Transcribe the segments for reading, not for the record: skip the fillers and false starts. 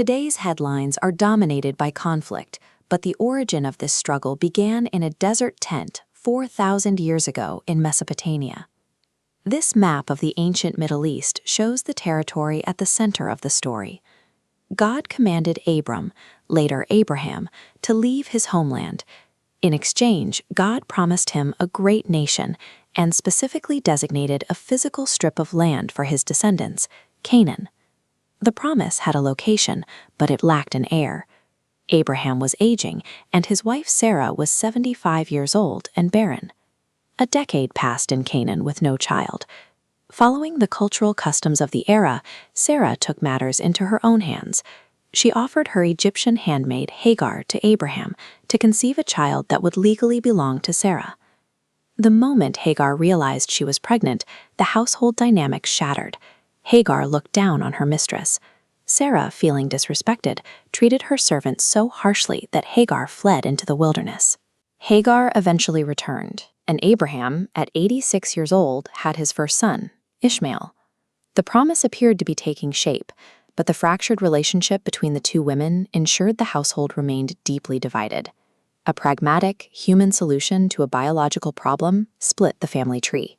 Today's headlines are dominated by conflict, but the origin of this struggle began in a desert tent 4,000 years ago in Mesopotamia. This map of the ancient Middle East shows the territory at the center of the story. God commanded Abram, later Abraham, to leave his homeland. In exchange, God promised him a great nation and specifically designated a physical strip of land for his descendants, Canaan. The promise had a location, but it lacked an heir. Abraham was aging, and his wife Sarah was 75 years old and barren. A decade passed in Canaan with no child. Following the cultural customs of the era, Sarah took matters into her own hands. She offered her Egyptian handmaid Hagar to Abraham to conceive a child that would legally belong to Sarah. The moment Hagar realized she was pregnant, the household dynamic shattered. Hagar looked down on her mistress. Sarah, feeling disrespected, treated her servant so harshly that Hagar fled into the wilderness. Hagar eventually returned, and Abraham, at 86 years old, had his first son, Ishmael. The promise appeared to be taking shape, but the fractured relationship between the two women ensured the household remained deeply divided. A pragmatic, human solution to a biological problem split the family tree.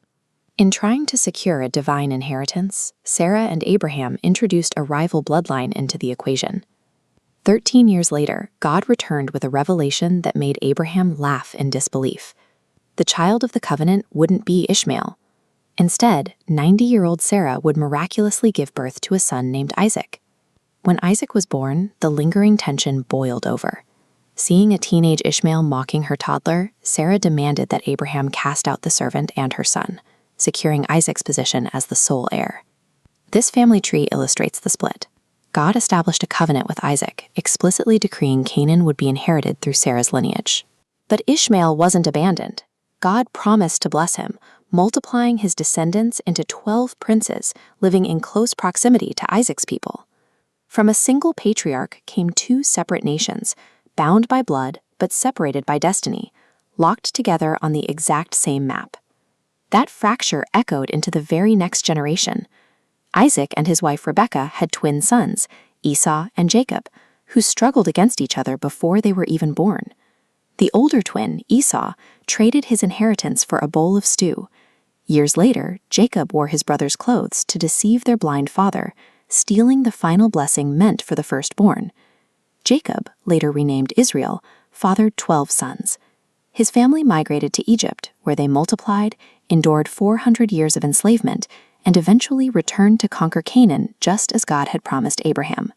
In trying to secure a divine inheritance, Sarah and Abraham introduced a rival bloodline into the equation. 13 years later, God returned with a revelation that made Abraham laugh in disbelief. The child of the covenant wouldn't be Ishmael. Instead, 90-year-old Sarah would miraculously give birth to a son named Isaac. When Isaac was born, the lingering tension boiled over. Seeing a teenage Ishmael mocking her toddler, Sarah demanded that Abraham cast out the servant and her son, securing Isaac's position as the sole heir. This family tree illustrates the split. God established a covenant with Isaac, explicitly decreeing Canaan would be inherited through Sarah's lineage. But Ishmael wasn't abandoned. God promised to bless him, multiplying his descendants into 12 princes living in close proximity to Isaac's people. From a single patriarch came 2 separate nations, bound by blood but separated by destiny, locked together on the exact same map. That fracture echoed into the very next generation. Isaac and his wife Rebekah had twin sons, Esau and Jacob, who struggled against each other before they were even born. The older twin, Esau, traded his inheritance for a bowl of stew. Years later, Jacob wore his brother's clothes to deceive their blind father, stealing the final blessing meant for the firstborn. Jacob, later renamed Israel, fathered 12 sons. His family migrated to Egypt, where they multiplied, endured 400 years of enslavement, and eventually returned to conquer Canaan just as God had promised Abraham.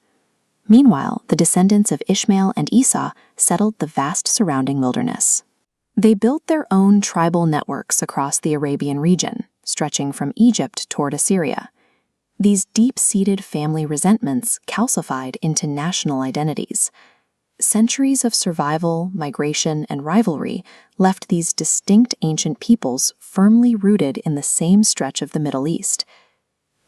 Meanwhile, the descendants of Ishmael and Esau settled the vast surrounding wilderness. They built their own tribal networks across the Arabian region, stretching from Egypt toward Assyria. These deep-seated family resentments calcified into national identities. Centuries of survival, migration, and rivalry left these distinct ancient peoples firmly rooted in the same stretch of the Middle East.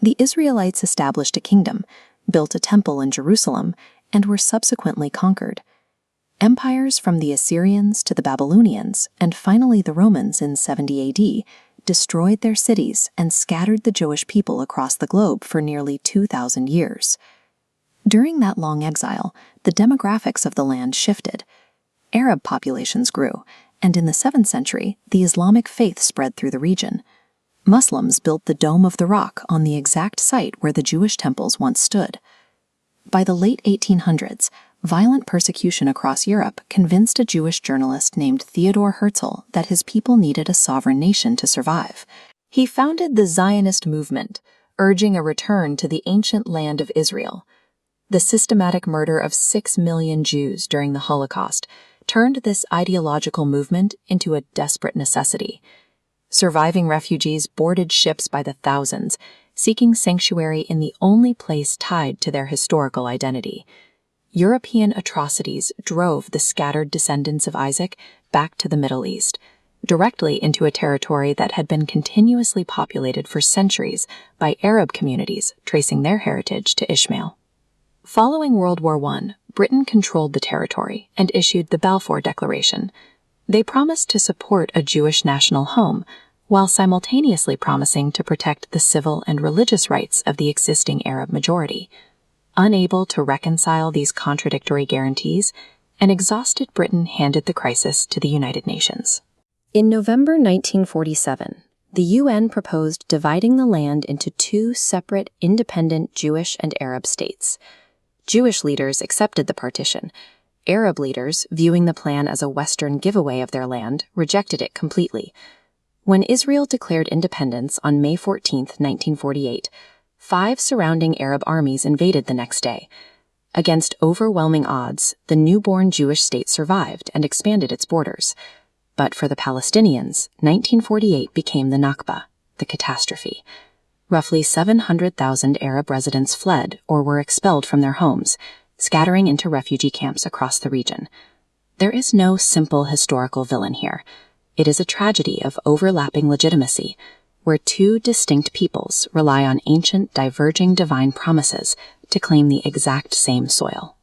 The Israelites established a kingdom, built a temple in Jerusalem, and were subsequently conquered. Empires from the Assyrians to the Babylonians, and finally the Romans in 70 AD, destroyed their cities and scattered the Jewish people across the globe for nearly 2,000 years. During that long exile, the demographics of the land shifted. Arab populations grew, and in the 7th century, the Islamic faith spread through the region. Muslims built the Dome of the Rock on the exact site where the Jewish temples once stood. By the late 1800s, violent persecution across Europe convinced a Jewish journalist named Theodor Herzl that his people needed a sovereign nation to survive. He founded the Zionist movement, urging a return to the ancient land of Israel. The systematic murder of 6 million Jews during the Holocaust turned this ideological movement into a desperate necessity. Surviving refugees boarded ships by the thousands, seeking sanctuary in the only place tied to their historical identity. European atrocities drove the scattered descendants of Isaac back to the Middle East, directly into a territory that had been continuously populated for centuries by Arab communities tracing their heritage to Ishmael. Following World War I, Britain controlled the territory and issued the Balfour Declaration. They promised to support a Jewish national home, while simultaneously promising to protect the civil and religious rights of the existing Arab majority. Unable to reconcile these contradictory guarantees, an exhausted Britain handed the crisis to the United Nations. In November 1947, the UN proposed dividing the land into two separate, independent Jewish and Arab states. Jewish leaders accepted the partition. Arab leaders, viewing the plan as a Western giveaway of their land, rejected it completely. When Israel declared independence on May 14, 1948, 5 surrounding Arab armies invaded the next day. Against overwhelming odds, the newborn Jewish state survived and expanded its borders. But for the Palestinians, 1948 became the Nakba, the catastrophe. Roughly 700,000 Arab residents fled or were expelled from their homes, scattering into refugee camps across the region. There is no simple historical villain here. It is a tragedy of overlapping legitimacy, where two distinct peoples rely on ancient diverging divine promises to claim the exact same soil.